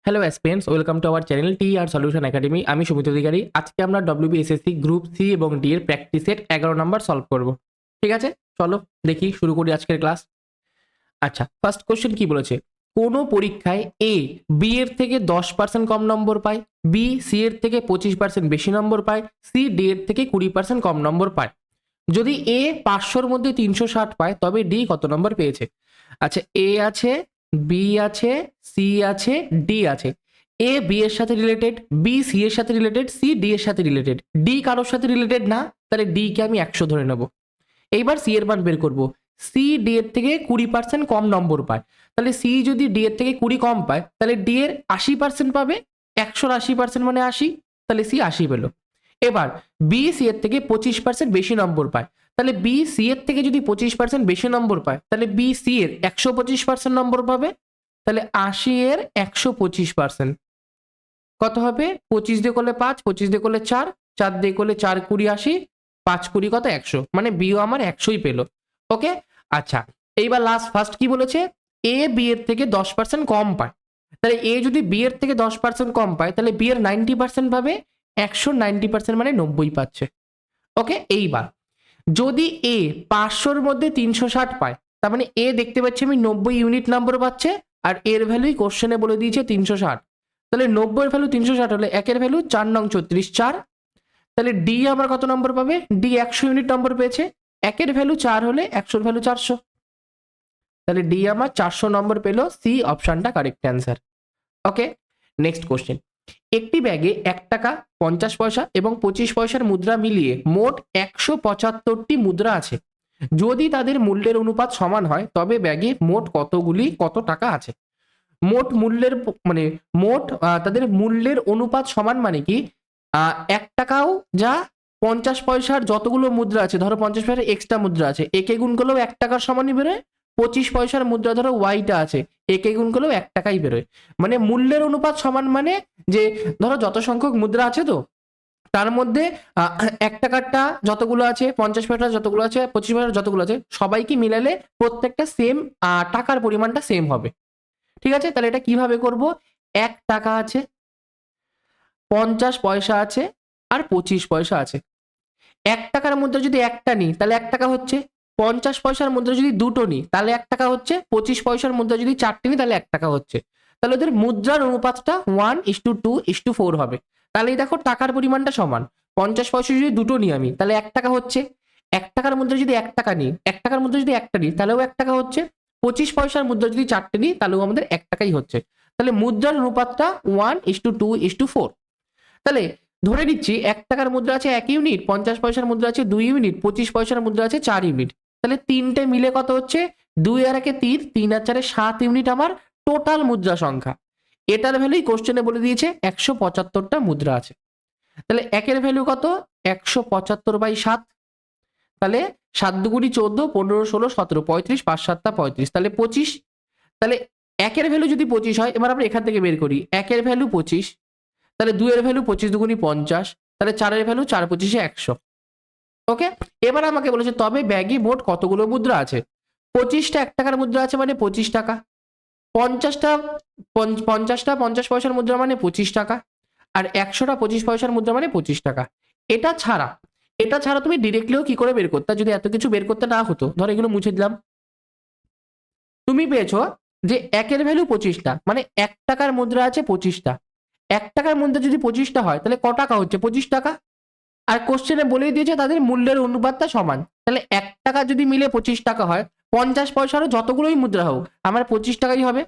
Hello aspirants, welcome to our channel T R solution academy. আমি সুমিত অধিকারী। আজকে আমরা WBSSC group C এবং D এর প্র্যাকটিস সেট 11 নম্বর সলভ করব। ঠিক আছে, চলো দেখি, শুরু করি আজকের ক্লাস। আচ্ছা, ফার্স্ট কোশ্চেন কি বলেছে? কোনো পরীক্ষায় এ বি এর থেকে 10% কম নম্বর পায়, বি সি এর থেকে 25% বেশি নম্বর পায়, সি ডি এর থেকে 20% কম নম্বর পায়। যদি এ 500-র মধ্যে 360 পায়, তবে ডি কত নম্বর পেয়েছে? আচ্ছা, এ আছে, বি আছে, সি আছে, ডি আছে। এ বি এর সাথে রিলেটেড, বি সি এর সাথে রিলেটেড, সি ডি এর সাথে রিলেটেড। ডি কারোর সাথে রিলেটেড না, তাহলে ডি কে আমি 100 ধরে নেব। এইবার সি এর মান বের করব। সি ডি এর থেকে 20% কম নম্বর পায়, তাহলে সি যদি ডি এর থেকে 20 কম পায়, তাহলে ডি এর 80% পাবে। 100-র 80% মানে 80, তাহলে সি 80 পেল। এবার বি সি এর থেকে 25% বেশি নম্বর পায়, তাহলে বি সি এর থেকে যদি 25% বেশি নম্বর পায়, তাহলে বি সি এর 125% নম্বর পাবে। তাহলে 80 এর 125% কত হবে? 25 দিয়ে করলে 5, 25 দিয়ে করলে 4, 4 দিয়ে করলে 4 20 80, 5 20 কত? 100, মানে বিও আমার 100ই পেল। ওকে, আচ্ছা, এইবার লাস্ট ফার্স্ট কি বলেছে? এ বি এর থেকে 10% কম পায়, তাহলে এ যদি বি এর থেকে 10% কম পায়, তাহলে বি এর 90% পাবে। 100 90% মানে 90 পাচ্ছে। ওকে, এইবার যদি এ 500-র মধ্যে 360 পায়, তার মানে এ দেখতে পাচ্ছি আমি 90 ইউনিট নম্বর পাচ্ছে, আর এর ভ্যালুই কোশ্চেনে বলে দিয়েছে 360। তাহলে 90 এর ভ্যালু 360 হলে একের ভ্যালু 4 নং 34 4। তাহলে ডি আমার কত নম্বর পাবে? ডি 100 ইউনিট নম্বর পেয়েছে। একের ভ্যালু 4 হলে 100-র ভ্যালু 400, তাহলে ডি আমার 400 নম্বর পেল। সি অপশনটা কারেক্ট অ্যান্সার। ওকে, নেক্সট কোশ্চেন। একটি ব্যাগে 1 টাকা, 50 পয়সা এবং 25 পয়সার মুদ্রা মিলিয়ে মোট 175টি মুদ্রা আছে। যদি তাদের মূল্যের অনুপাত সমান হয়, তবে ব্যাগে মোট কত টাকা আছে? মোট মূল্যের মানে মোট তাদের মূল্যের অনুপাত সমান মানে কি? 1 টাকাও যা 50 পয়সার যতগুলো মুদ্রা আছে, ধরো 50 পয়সার এক্সট্রা মুদ্রা আছে, একে গুণ করলেও 1 টাকার সমানই বেরোয়। 25 পয়সার মুদ্রা ধরো ওয়াইটা আছে, একে গুণ করলেও 1 টাকাই বেরোয়। মানে মূল্যের অনুপাত সমান মানে যে ধরো যত সংখ্যক মুদ্রা আছে, তো তার মধ্যে 1 টাকারটা যতগুলো আছে, 50 পয়সার যতগুলো আছে, 25 পয়সার যতগুলো আছে, সবাইকে মিলালে প্রত্যেকটা সেম টাকার পরিমাণটা সেম হবে। ঠিক আছে, তাহলে এটা কিভাবে করব? 1 টাকা আছে, 50 পয়সা আছে, আর 25 পয়সা আছে। 1 টাকার মধ্যে যদি একটা নিই, তাহলে 1 টাকা হচ্ছে। 50 পয়সার মধ্যে যদি দুটো নিই, তাহলে 1 টাকা হচ্ছে। 25 পয়সার মধ্যে যদি 4টে নিই, তাহলে 1 টাকা হচ্ছে। তাহলে ওদের মুদ্রার অনুপাতটা 1:2:4 হবে। তাহলেই দেখো টাকার পরিমাণটা সমান। 50 পয়সা যদি দুটো নিই আমি, তাহলে 1 টাকা হচ্ছে। 1 টাকার মধ্যে যদি 1 টাকা নিই, 1 টাকার মধ্যে যদি একটা নিই, তাহলেও 1 টাকা হচ্ছে। 25 পয়সার মধ্যে যদি 4টে নিই, তাহলেও আমাদের 1 টাকাই হচ্ছে। তাহলে মুদ্রার অনুপাতটা 1:2:4। তাহলে ধরে নিচ্ছি 1 টাকার মুদ্রা আছে 1 ইউনিট, 50 পয়সার মুদ্রা আছে 2 ইউনিট, 25 পয়সার মুদ্রা আছে 4 ইউনিট। তাহলে তিনটে মিলে কত হচ্ছে? 2 আর 1 3, 3 আর 4 7 ইউনিট আমার টোটাল মুদ্রা সংখ্যা। এটার ভ্যালুই কোশ্চেনে বলে দিয়েছে 175টা মুদ্রা আছে। তাহলে একের ভ্যালু কত? 175/7। তাহলে 7 দুগুণি 14, 15 16 17 35, 5 7 35, তাহলে 25। তাহলে একের ভ্যালু যদি 25 হয়, এবার আমরা এখান থেকে বের করি। একের ভ্যালু 25, তাহলে 2 এর ভ্যালু 25 দুগুণি 50, তাহলে 4 এর ভ্যালু 4 25 100। ওকে, এবার আমাকে বলেছে তবে ব্যাগে মোট কতগুলো মুদ্রা আছে? 25টা 1 টাকার মুদ্রা আছে, মানে 25 টাকা। 50টা 50 পয়সার মুদ্রা মানে 25 টাকা। আর 100টা 25 পয়সার মুদ্রা মানে 25 টাকা। এটা ছাড়া তুমি ডিরেক্টলিও কি করে বের করতে, যদি এত কিছু বের করতে না হতো? ধর এগুলো মুছে দিলাম। তুমি পেয়েছো যে একের ভ্যালু 25টা, মানে 1 টাকার মুদ্রা আছে 25টা। 1 টাকার মুদ্রা যদি 25টা হয়, তাহলে ক টাকা হচ্ছে? 25 টাকা। আর কোশ্চেনে বলেই দিয়েছে তাদের মূল্যের অনুপাতটা সমান। তাহলে 1 টাকা যদি মিলে 25 টাকা হয়, 50 পয়সারও যতগুলোই মুদ্রা হোক আমার 25 টাকাই হবে।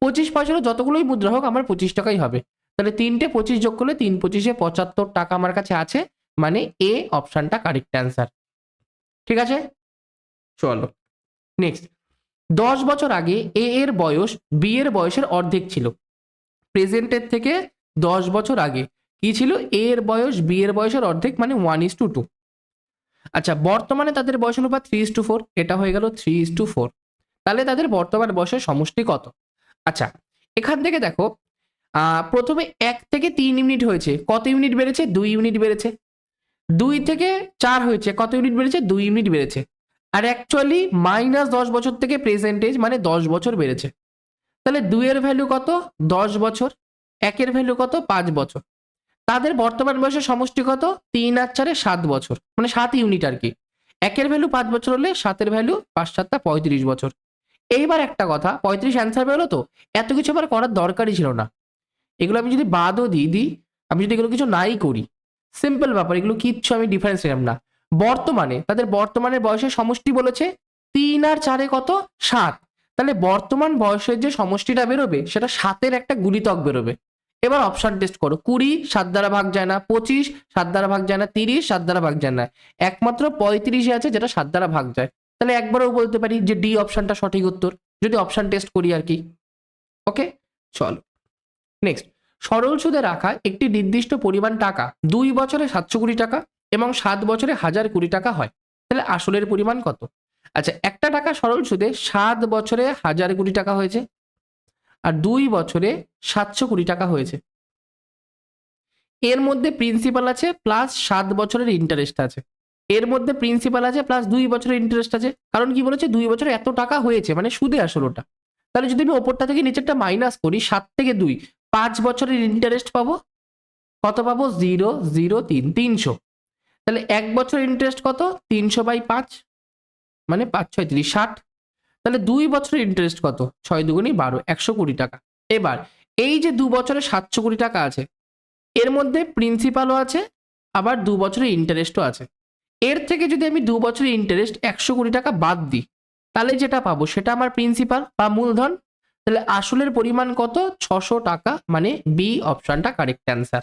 25 পয়সারও যতগুলোই মুদ্রা হোক আমার 25 টাকাই হবে। তাহলে 3টে 25 যোগ করলে 3 25-এ 75 টাকা আমার কাছে আছে, মানে এ অপশনটা কারেক্ট অ্যান্সার। ঠিক আছে, চলো নেক্সট। 10 বছর আগে এ এর বয়স বি এর বয়সের অর্ধেক ছিল। প্রেজেন্টের থেকে 10 বছর আগে কি ছিল? এ এর বয়স বি এর বয়সের অর্ধেক, মানে 1:2। আচ্ছা, বর্তমানে তাদের বয়স অনুপাত 3:4, এটা হয়ে গেল 3:4। তাহলে তাদের বর্তমান বয়সের সমষ্টি কত? আচ্ছা, এখান থেকে দেখো, প্রথমে 1 থেকে 3 ইউনিট হয়েছে, কত ইউনিট বেড়েছে? 2 ইউনিট বেড়েছে। 2 থেকে 4 হয়েছে, কত ইউনিট বেড়েছে? 2 ইউনিট বেড়েছে। আর অ্যাকচুয়ালি -10 বছর থেকে প্রেজেন্ট এজ, মানে 10 বছর বেড়েছে। তাহলে 2 এর ভ্যালু কত? 10 বছর। একের ভ্যালু কত 5 বছর, তাদের বর্তমান বয়সের সমষ্টি কত 3 আর 4 7 বছর, মানে 7 ইউনিট আর কি। একের ভ্যালু 5 বছর হলে 7-এর ভ্যালু 5 7 35 বছর। এইবার একটা কথা, 35 অ্যান্সার পেলো তো, এত কিছু আমার করার দরকারই ছিল না। এগুলো আমি যদি বাদও দিই, আমি যদি এগুলো কিছু নাই করি, সিম্পল ব্যাপার, এগুলো কিচ্ছু আমি ডিফারেন্স নিলাম না। বর্তমানে তাদের বর্তমানের বয়সের সমষ্টি বলেছে 3 আর 4 কত 7, তাহলে বর্তমান বয়সের যে সমষ্টিটা বেরোবে সেটা 7-এর একটা গুণিতক বেরোবে। এবার অপশন টেস্ট করো, 20 7 দ্বারা ভাগ যায় না, 25 7 দ্বারা ভাগ যায় না, 30 7 দ্বারা ভাগ যায় না, একমাত্র 35 আছে যেটা 7 দ্বারা ভাগ যায়। তাহলে একবারও বলতে পারি যে ডি অপশনটা সঠিক উত্তর, যদি অপশন টেস্ট করি আর কি। ওকে, চলো নেক্সট। সরল সুদে রাখা একটি নির্দিষ্ট পরিমাণ টাকা 2 বছরে 720 টাকা এবং 7 বছরে 1020 টাকা হয়, তাহলে আসলের পরিমাণ কত? আচ্ছা, একটা টাকা সরল সুদে 7 বছরে 1020 টাকা হয়েছে আর 2 বছরে 720 টাকা হয়েছে। এর মধ্যে প্রিন্সিপাল আছে প্লাস 7 বছরের ইন্টারেস্ট আছে, এর মধ্যে প্রিন্সিপাল আছে প্লাস 2 বছরের ইন্টারেস্ট আছে। কারণ কি বলেছে 2 বছরে এত টাকা হয়েছে, মানে সুদে আসল ওটা। তাহলে যদি আমি ওপরটা থেকে নিচেরটা মাইনাস করি, 7 থেকে 2 5 বছরের ইন্টারেস্ট পাবো, কত পাবো 0 0 3 300। তাহলে 1 বছর ইন্টারেস্ট কত 300/5, মানে 5 6 30 60। তাহলে 2 বছরের ইন্টারেস্ট কত 6 দুগুণী 12 120 টাকা। এবার এই যে 2 বছরে 720 টাকা আছে, এর মধ্যে প্রিন্সিপালও আছে আবার 2 বছরের ইন্টারেস্টও আছে। এর থেকে যদি আমি 2 বছরের ইন্টারেস্ট 120 টাকা বাদ দিই, তাহলে যেটা পাবো সেটা আমার প্রিন্সিপাল বা মূলধন। তাহলে আসলের পরিমাণ কত 600 টাকা, মানে বি অপশনটা কারেক্ট অ্যান্সার।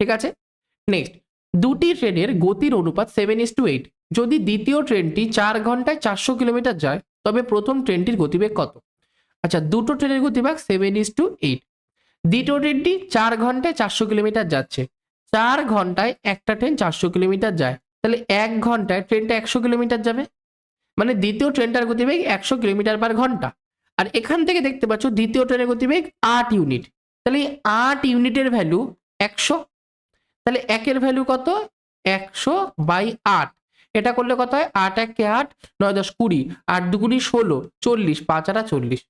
ঠিক আছে, নেক্সট। দুটি ট্রেনের গতির অনুপাত 7:8। যদি দ্বিতীয় ট্রেনটি 4 ঘন্টায় 400 কিলোমিটার যায়, তবে প্রথম ট্রেনটির গতিবেগ কত? আচ্ছা, দুটো ট্রেনের গতিবেগ 7:8। দ্বিতীয় ট্রেনটি 4 ঘন্টায় 400 কিলোমিটার যাচ্ছে, 4 ঘন্টায় একটা ট্রেন 400 কিলোমিটার যায়, তাহলে 1 ঘন্টায় ট্রেনটা 100 কিলোমিটার যাবে, মানে দ্বিতীয় ট্রেনটার গতিবেগ 100 কিলোমিটার পার ঘন্টা। আর এখান থেকে দেখতে পাচ্ছ দ্বিতীয় ট্রেনের গতিবেগ 8 ইউনিট, তাহলে 8 ইউনিটের ভ্যালু 100। তাহলে একের ভ্যালু কত 100/8। এটা করলে কত হয় 8 1 8 9 10 20 8 2 16 40 5 আর 40।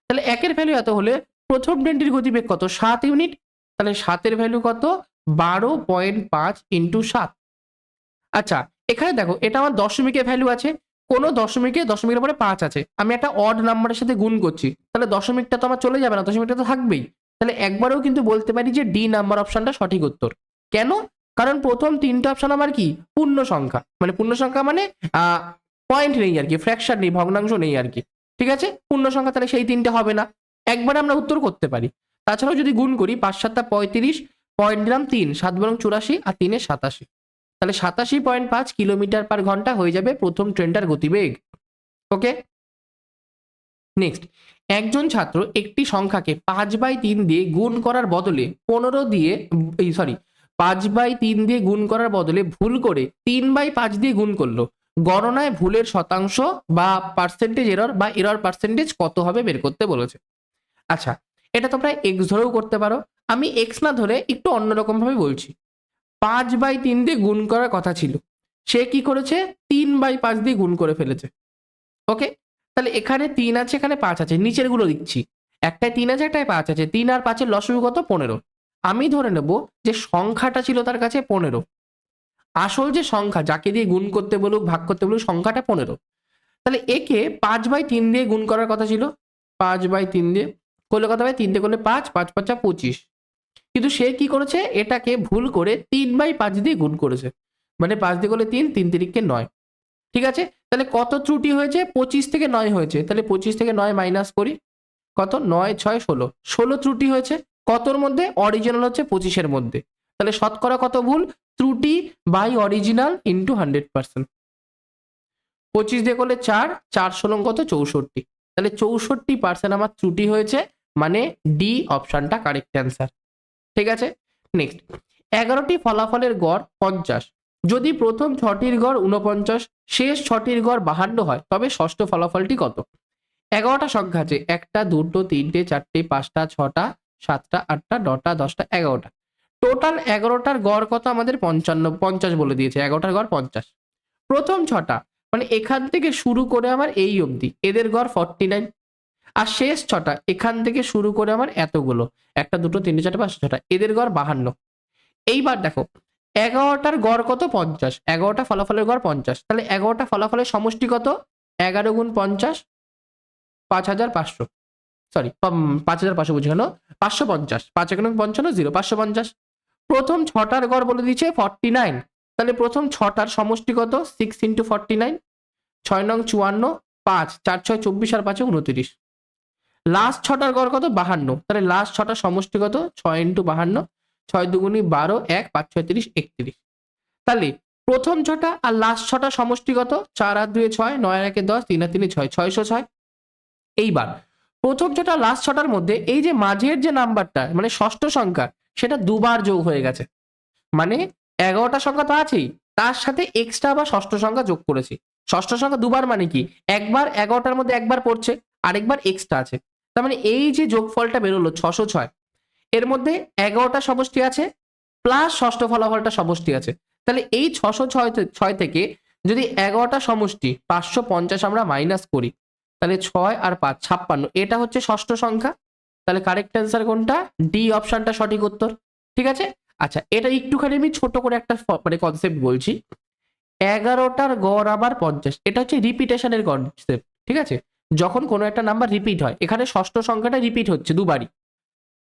তাহলে একের ভ্যালু এত হলে প্রথম ট্রেনটির গতিবেগ কত 7 ইউনিট, তাহলে 7-এর ভ্যালু কত 12.5 ইন্টু 7। আচ্ছা, এখানে দেখো এটা আমার দশমিকের ভ্যালু আছে, কোনো দশমিকের পরে 5 আছে, আমি একটা অড নাম্বারের সাথে গুণ করছি, তাহলে দশমিকটা তো আমার চলে যাবে না, দশমিকটা তো থাকবেই। তাহলে একবারেও কিন্তু বলতে পারি যে ডি নাম্বার অপশনটা সঠিক উত্তর। কেন? কারণ প্রথম 3টে অপশন আমার কি পূর্ণ সংখ্যা, মানে পূর্ণ সংখ্যা মানে পয়েন্ট নেই আর কি, ফ্র্যাকশন নেই, ভগ্নাংশ নেই আর কি। ঠিক আছে, পূর্ণ সংখ্যা, তাহলে সেই 3টে হবে না, একবারে আমরা উত্তর করতে পারি। তাছাড়াও যদি গুণ করি 5 7 35, পয়েন্ট দিলাম 3, 7 বরং 84 আর 3 87, তাহলে 87.5 কিলোমিটার পার ঘন্টা হয়ে যাবে প্রথম ট্রেনটার গতিবেগ। ওকে, নেক্সট। একজন ছাত্র একটি সংখ্যাকে 5/3 দিয়ে গুণ করার বদলে 15 দিয়ে 5/3 দিয়ে গুণ করার বদলে ভুল করে 3/5 দিয়ে গুণ করলো, গণনায় ভুলের শতাংশ বা পার্সেন্টেজ এরর বা এরর পার্সেন্টেজ কত হবে বের করতে বলেছে। আচ্ছা, এটা তোমরা এক্স ধরেও করতে পারো, আমি এক্স না ধরে একটু অন্যরকম ভাবে বলছি। 5/3 দিয়ে গুণ করার কথা ছিল, সে কি করেছে 3/5 দিয়ে গুণ করে ফেলেছে। ওকে, তাহলে এখানে 3 আছে, এখানে 5 আছে, নিচের গুলো দিচ্ছি, একটায় 3 আছে একটায় 5 আছে, 3 আর 5-এর লসাগু কত 15। আমি ধরে নেব যে সংখ্যাটা ছিল তার কাছে 15, আসল যে সংখ্যা যাকে দিয়ে গুণ করতে বলুক ভাগ করতে বলুক সংখ্যাটা 15। তাহলে একে 5/3 দিয়ে গুণ করার কথা ছিল, 5/3 দিয়ে করলে কত হবে 3 দিয়ে করলে 5, 5 5 25, কিন্তু সে কি করেছে এটাকে ভুল করে 3/5 দিয়ে গুণ করেছে, মানে 5 দিয়ে করলে 3, 3 তিরিকে 9। ঠিক আছে, তাহলে কত ত্রুটি হয়েছে 25 থেকে 9 হয়েছে, তাহলে 25 থেকে 9 মাইনাস করি, কত 9 6 16, 16 ত্রুটি হয়েছে, কতর মধ্যে অরিজিনাল হচ্ছে 25-এর মধ্যে, তাহলে শতকরা কত ভুল ত্রুটি বাই অরিজিনাল ইন্টু 100%। 25 দিয়ে করলে 4, 4 16 কত 64, তাহলে 64% আমার ত্রুটি হয়েছে, মানে ডি অপশনটা কারেক্ট অ্যান্সার। ঠিক আছে, নেক্সট। 11টি ফলাফলের গড় 50, যদি প্রথম 6টির গড় 49, শেষ 6টির গড় 52 হয়, তবে ষষ্ঠ ফলাফলটি কত? 11টা সংখ্যা আছে, 1টা 2টো 3টে 4টে 5টা 6টা 7টা 8টা 9টা 10টা 11টা, টোটাল 11টার গড় কত আমাদের 50 বলে দিয়েছে, 11টার গড় 50। প্রথম 6টা মানে এখান থেকে শুরু করে আমার এই অবধি এদের গড় 49, আর শেষ ছটা এখান থেকে শুরু করে আমার এতগুলো, 1 2 3 4 5 6টা, এদের গড় 52। এইবার দেখো 11টার গড় কত? 50। 11টা ফলাফলের গড় 50, তাহলে 11টা ফলাফলের সমষ্টি কত? 11 গুণ 50, 5500, সরি 5500 বুঝে গেল, 550, 5 এগুণ 55 0, 550। প্রথম ছটার গড় বলে দিচ্ছে 49, তাহলে প্রথম ছটার সমষ্টি কত? 6 × 49, 6 নং 54, 5 4 6 24 আর 5 29। লাস্ট ছটার গড় কত? 52, তাহলে লাস্ট ছটার সমষ্টি কত? 6 × 52, 6 দুগুণি 12, 1 5 6 30 31। তাহলে প্রথম ছটা আর লাস্ট ছটা সমষ্টি কত? 4 আর 2 6, 9 আর 1 10, 3 আর 3 6, 606। এইবার প্রথম ছটা লাস্ট ছটার মধ্যে এই যে মাঝের যে নাম্বারটা মানে ষষ্ঠ সংখ্যা, সেটা দুবার যোগ হয়ে গেছে, মানে 11টা সংখ্যা তো আছেই, তার সাথে এক্সট্রা আবার ষষ্ঠ সংখ্যা যোগ করেছি। ষষ্ঠ সংখ্যা দুবার মানে কি? একবার 11টার মধ্যে একবার পড়ছে, আরেকবার এক্সট্রা আছে। তার মানে এই যে যোগফলটা বেরোলো 606, এর মধ্যে 11টা সমষ্টি আছে প্লাস ষষ্ঠ ফলাফলটা সমষ্টি আছে। তাহলে এই 606 থেকে যদি 11টা সমষ্টি 550 আমরা মাইনাস করি, তাহলে 6 আর 5 56, এটা হচ্ছে ষষ্ঠ সংখ্যা। তাহলে কারেক্ট অ্যান্সার কোনটা? ডি অপশনটা সঠিক উত্তর। ঠিক আছে, আচ্ছা এটা একটুখানি আমি ছোট করে একটা মানে কনসেপ্ট বলছি। 11টার গড় আবার 50, এটা হচ্ছে রিপিটেশনের কনসেপ্ট। ঠিক আছে, যখন কোনো একটা নাম্বার রিপিট হয়, এখানে ষষ্ঠ সংখ্যাটা রিপিট হচ্ছে দুবারই,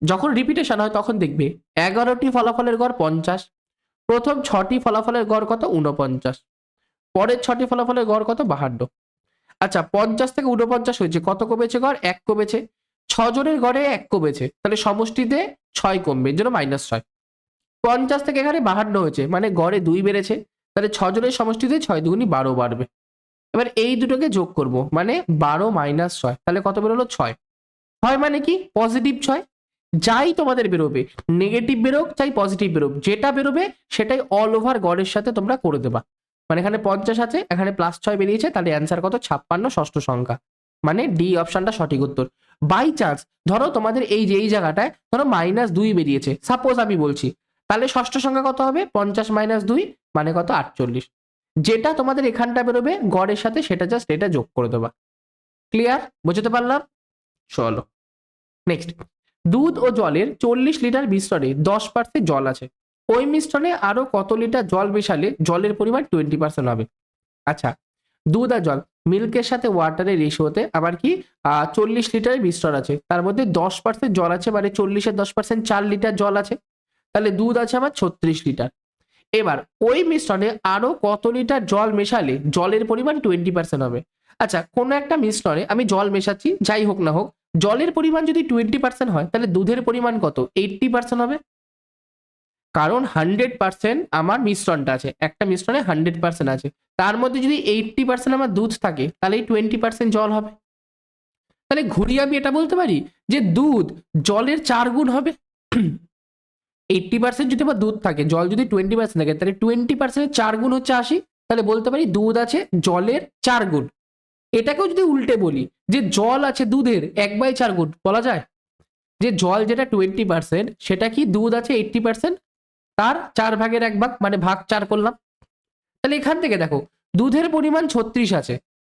যখন রিপিটেশন হয় তখন দেখবে 11টি ফলাফলের গড় 50, প্রথম 6টি ফলাফলের গড় কত? 49, পরের 6টি ফলাফলের গড় কত? 52। আচ্ছা 50 থেকে 49 হয়েছে, কত কমেছে গড়? 1 কমেছে। 6 জনের গড়ে 1 কমেছে, তাহলে সমষ্টিতে 6 কমবে, এর জন্য -6। 50 থেকে এখানে 52 হয়েছে, মানে গড়ে 2 বেড়েছে, তাহলে 6 জনের সমষ্টিতে 6 দুগুণি 12 বাড়বে। এবার এই দুটোকে যোগ করব, মানে 12 - 6, তাহলে কত বেরোলো? 6 হয়, মানে কি? পজিটিভ 6। যাই তোমাদের বেরোবে, নেগেটিভ বেরোক চাই পজিটিভ বেরোক, যেটা বেরোবে সেটাই অল ওভার গড়ের সাথে তোমরা করে দেবা। মানে এখানে 50 আছে, এখানে +6 বেরিয়েছে, তাহলে অ্যান্সার কত? 56, ষষ্ঠ সংখ্যা, মানে ডি অপশনটা সঠিক উত্তর। বাই চান্স ধরো তোমাদের এই যে এই জায়গাটায় ধরো -2 বেরিয়েছে, সাপোজ আমি বলছি, তাহলে ষষ্ঠ সংখ্যা কত হবে? 50 - 2 মানে কত? 48। যেটা তোমাদের এখানটা বেরোবে গড়ের সাথে, সেটা জাস্ট এটা যোগ করে দেবা। ক্লিয়ার? বুঝতে পারলাম? চলো নেক্সট। দুধ ও জলের 40 লিটার মিশ্রণে 10% জল আছে, ওই মিশ্রণে আরো কত লিটার জল মেশালে জলের পরিমাণ 20% হবে? আচ্ছা, দুধ আর জল, মিল্কের সাথে ওয়াটারের রেশিওতে আবার কি 40 লিটারের মিশ্রণ আছে, তার মধ্যে 10% জল আছে, মানে 40-এর 10% 4 লিটার জল আছে, তাহলে দুধ আছে আমার 36 লিটার। এবার ওই মিশ্রণে আরো কত লিটার জল মেশালে জলের পরিমাণ 20% হবে? আচ্ছা, কোনো একটা মিশ্রণে আমি জল মেশাচ্ছি, যাই হোক না হোক, জলের পরিমাণ যদি 20% হয়, তাহলে দুধের পরিমাণ কত? 80% হবে, কারণ 100% আমার মিশ্রণটা আছে, একটা মিশ্রণে 100% আছে, তার মধ্যে যদি 80% আমার দুধ থাকে, তাহলে 20% জল হবে। তাহলে ঘুরিয়ে আমি এটা বলতে পারি যে দুধ জলের 4 গুণ হবে। 80% যদি আমার দুধ থাকে, জল যদি 20% থাকে, তাহলে 20% 4 গুণ হচ্ছে 80, তাহলে বলতে পারি দুধ আছে জলের 4 গুণ। এটাকেও যদি উল্টে বলি যে জল আছে দুধের 1/4 গুণ, বলা যায় যে জল যেটা 20% সেটা কি দুধ আছে 80%, তার 4 ভাগের 1 ভাগ, মানে ভাগ 4 করলাম। তাহলে এখান থেকে দেখো দুধের পরিমাণ 36 আছে,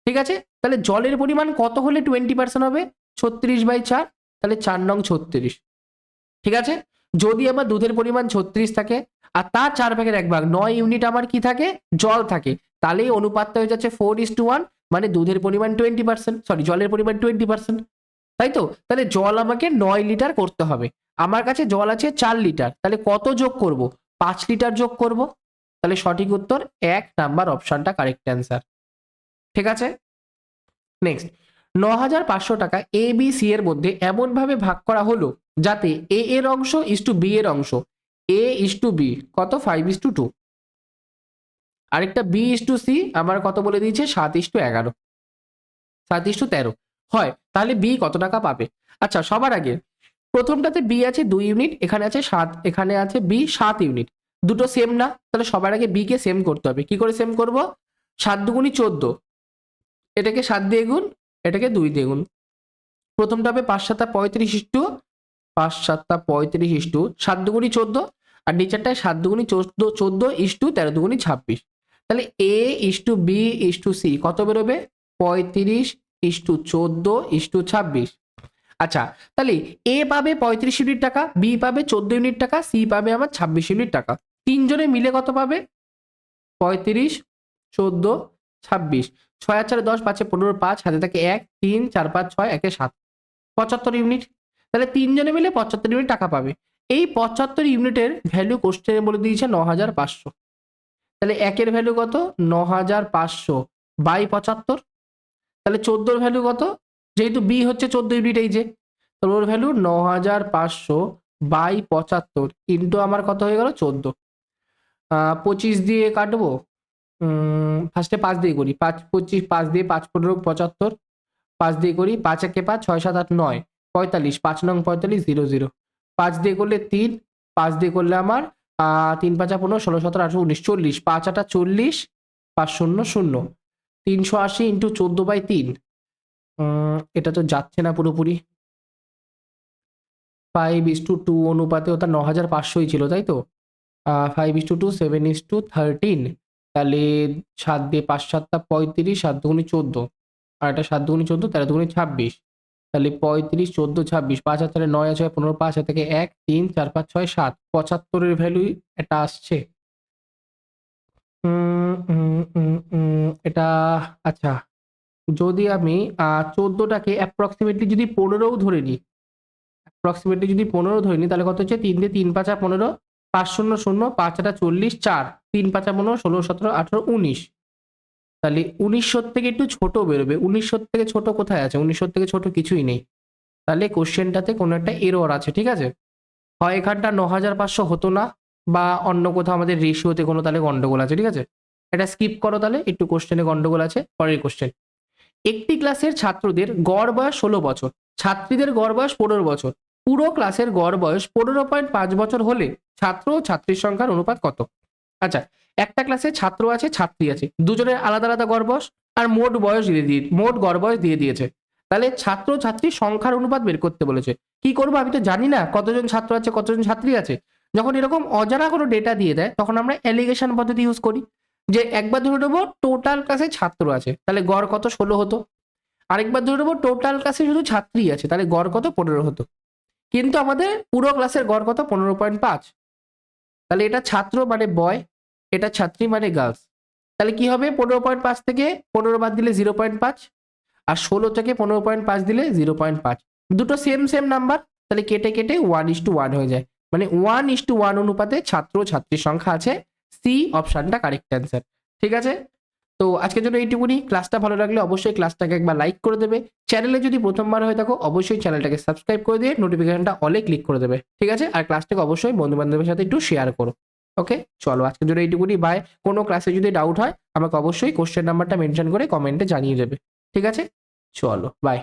ঠিক আছে, তাহলে জলের পরিমাণ কত হলে 20% হবে? 36/4, তাহলে 4 নং 36। ঠিক আছে, যদি আমার দুধের পরিমাণ 36 থাকে আর তার 4 ভাগের 1 ভাগ 9 ইউনিট আমার কি থাকে? জল থাকে, তাহলে এই অনুপাতটা হয়ে যাচ্ছে 4:1, মানে দুধের পরিমাণ 20%, সরি জলের পরিমাণ 20%, তাই তো? তাহলে জল আমাকে 9 লিটার করতে হবে, আমার কাছে জল আছে 4 লিটার, তাহলে কত যোগ করব? 5 লিটার যোগ করব, তাহলে সঠিক উত্তর 1 নাম্বার অপশনটা কারেক্ট অ্যান্সার। ঠিক আছে, নেক্সট। 9,500 টাকা এ বি সি এর মধ্যে এমন ভাবে ভাগ করা হলো যাতে এ এর অংশ ইস টু বি এর অংশ, এ ইস টু বি কত? 5:2, আরেকটা বি ইস টু সি আমার কত বলে দিয়েছে? 7:11, 7:13 হয়, তাহলে বি কত টাকা পাবে? আচ্ছা, সবার আগে প্রথমটাতে বি আছে 2 ইউনিট, এখানে আছে 7, এখানে আছে বি 7 ইউনিট, দুটো সেম না, তাহলে সবার আগে বি কে সেম করতে হবে। কি করে সেম করব? 7 দুগুণি 14, এটাকে 7 দিয়ে গুণ, এটাকে 2 দিয়ে গুণ। প্রথমটা হবে 5 7 35 ইস্টু 5 7 35 ইস্টু 7 দুগুণি 14, আর নিচেরটায় 7 দুগুণি 14 ইস্টু 13 দুগুণি 26। তাহলে এ ইস্টু বি ইস্টু সি কত বেরোবে? 35 14:26। আচ্ছা, তাহলে এ পাবে 35 ইউনিট টাকা, বি পাবে 14 ইউনিট টাকা, সি পাবে আমার 26 ইউনিট টাকা। তিনজনে মিলে কত পাবে? 35, 14, 26। 6 আর 4 10, 5 15, 5 হাতে থাকে 1, 3, 4, 5, 6, 1 7, 75 ইউনিট। তাহলে তিনজনে মিলে 75 ইউনিট টাকা পাবে। এই 75 ইউনিটের ভ্যালু কোশ্চেনে বলে দিয়েছে 9500। তাহলে একের ভ্যালু কত? 9500 বাই 75। তাহলে 14 ভ্যালু কত? যেহেতু বি হচ্ছে 14 ইউনিট, এই যে, তো ওর ভ্যালু 9500 বাই 75 ইন্টু আমার কত হয়ে গেল? 14। 25 দিয়ে কাটবো, ফার্স্টে 5 দিয়ে করি, 5 25, 5 দিয়ে 5 15 75, 5 দিয়ে করি, 5 একে 5, 6 7 8 9 45, 5 নং 45 0 0, 5 দিয়ে করলে 3, 5 দিয়ে করলে আমার 3 5 15 16 17 18 19 40, 5 8 40, 5 0 0, 380 ইন্টু 14/3। এটা তো যাচ্ছে না পুরোপুরি। 5:2 অনুপাতে ওটা 9500ই ছিল, তাই তো? 5:2 7:13। তাহলে 7 দিয়ে 5 7 35, 7 দুগুণে 14, আর এটা 7 দুগুণে 14, 13 দুগুণে 26। তাহলে 35 14 26, 5 আর 4 9 আছে 15, 5 থেকে 1 3 4 5 6 7, 75 এর ভ্যালু এটা আসছে। এটা আচ্ছা, যদি আমি 14টাকে অ্যাপ্রক্সিমেটলি যদি 15ও ধরে নিই, তাহলে কত হচ্ছে? 3 দিয়ে 3 5 15, 5 0 0, 5 8 40, 4 3 5 15 16 17 18 19। তাহলে 1900 থেকে একটু ছোট বেরোবে। 1900 থেকে ছোট কোথায় আছে? 1900 থেকে ছোট কিছুই নেই। তাহলে কোশ্চেনটাতে কোনো একটা এরর আছে, ঠিক আছে? হয় এখানটা 9500 হতো না, বা অন্য কোথাও আমাদের রেশিওতে কোনো তাহলে গন্ডগোল আছে, ঠিক আছে? এটা স্কিপ করো, তাহলে একটু কোশ্চেনে গন্ডগোল আছে। পরের কোশ্চেন, একটি ক্লাসের ছাত্রদের গড় বয়স 16 বছর, ছাত্রীদের গড় বয়স 15 বছর। পুরো ক্লাসের গড় বয়স 15.5 বছর হলে ছাত্র ও ছাত্রীর সংখ্যার অনুপাত কত? আচ্ছা, একটা ক্লাসে ছাত্র আছে, ছাত্রী আছে, দুজনের আলাদা আলাদা গড় বয়স আর মোট গড় বয়স দিয়ে দিয়েছে। তাহলে ছাত্র ছাত্রীর সংখ্যার অনুপাত বের করতে বলেছে। কি করবো? আমি তো জানি না কতজন ছাত্র আছে কতজন ছাত্রী আছে। যখন এরকম অজানা কোনো ডেটা দিয়ে দেয় তখন আমরা অ্যালিগেশন পদ্ধতি ইউজ করি, যে একবার ধরে নেবো টোটাল ক্লাসে ছাত্র আছে, তাহলে গড় কত? 16 হতো। আরেকবার ধরে নেবো টোটাল ক্লাসে শুধু ছাত্রী আছে, তাহলে গড় কত? 15 হতো। কিন্তু আমাদের পুরো ক্লাসের গড় কত? 15.5। তাহলে এটা ছাত্র মানে বয়, এটা ছাত্রী মানে গার্লস। তাহলে কি হবে? 15.5 থেকে 15 বাদ দিলে 0.5, আর 16 থেকে 15.5 দিলে 0.5। দুটো সেম নাম্বার, তাহলে কেটে কেটে 1:1 হয়ে যায়। মানে 1:1 অনুপাতে ছাত্র ছাত্রীর সংখ্যা আছে। সি অপশনটা কারেক্ট অ্যান্সার। ঠিক আছে, তো আজকের জন্য এইটুকুনি। ক্লাসটা ভালো লাগলে অবশ্যই ক্লাসটাকে একবার লাইক করে দেবে। চ্যানেলে যদি প্রথমবার হয়ে থাকো অবশ্যই চ্যানেলটাকে সাবস্ক্রাইব করে দিয়ে নোটিফিকেশনটা অলে ক্লিক করে দেবে, ঠিক আছে? আর ক্লাসটাকে অবশ্যই বন্ধু বান্ধবের সাথে একটু শেয়ার করো। ওকে, চলো আজকের জন্য এইটুকুনি। বাই। কোনো ক্লাসে যদি ডাউট হয় আমাকে অবশ্যই কোশ্চেন নাম্বারটা মেনশন করে কমেন্টে জানিয়ে দেবে, ঠিক আছে? চলো বাই।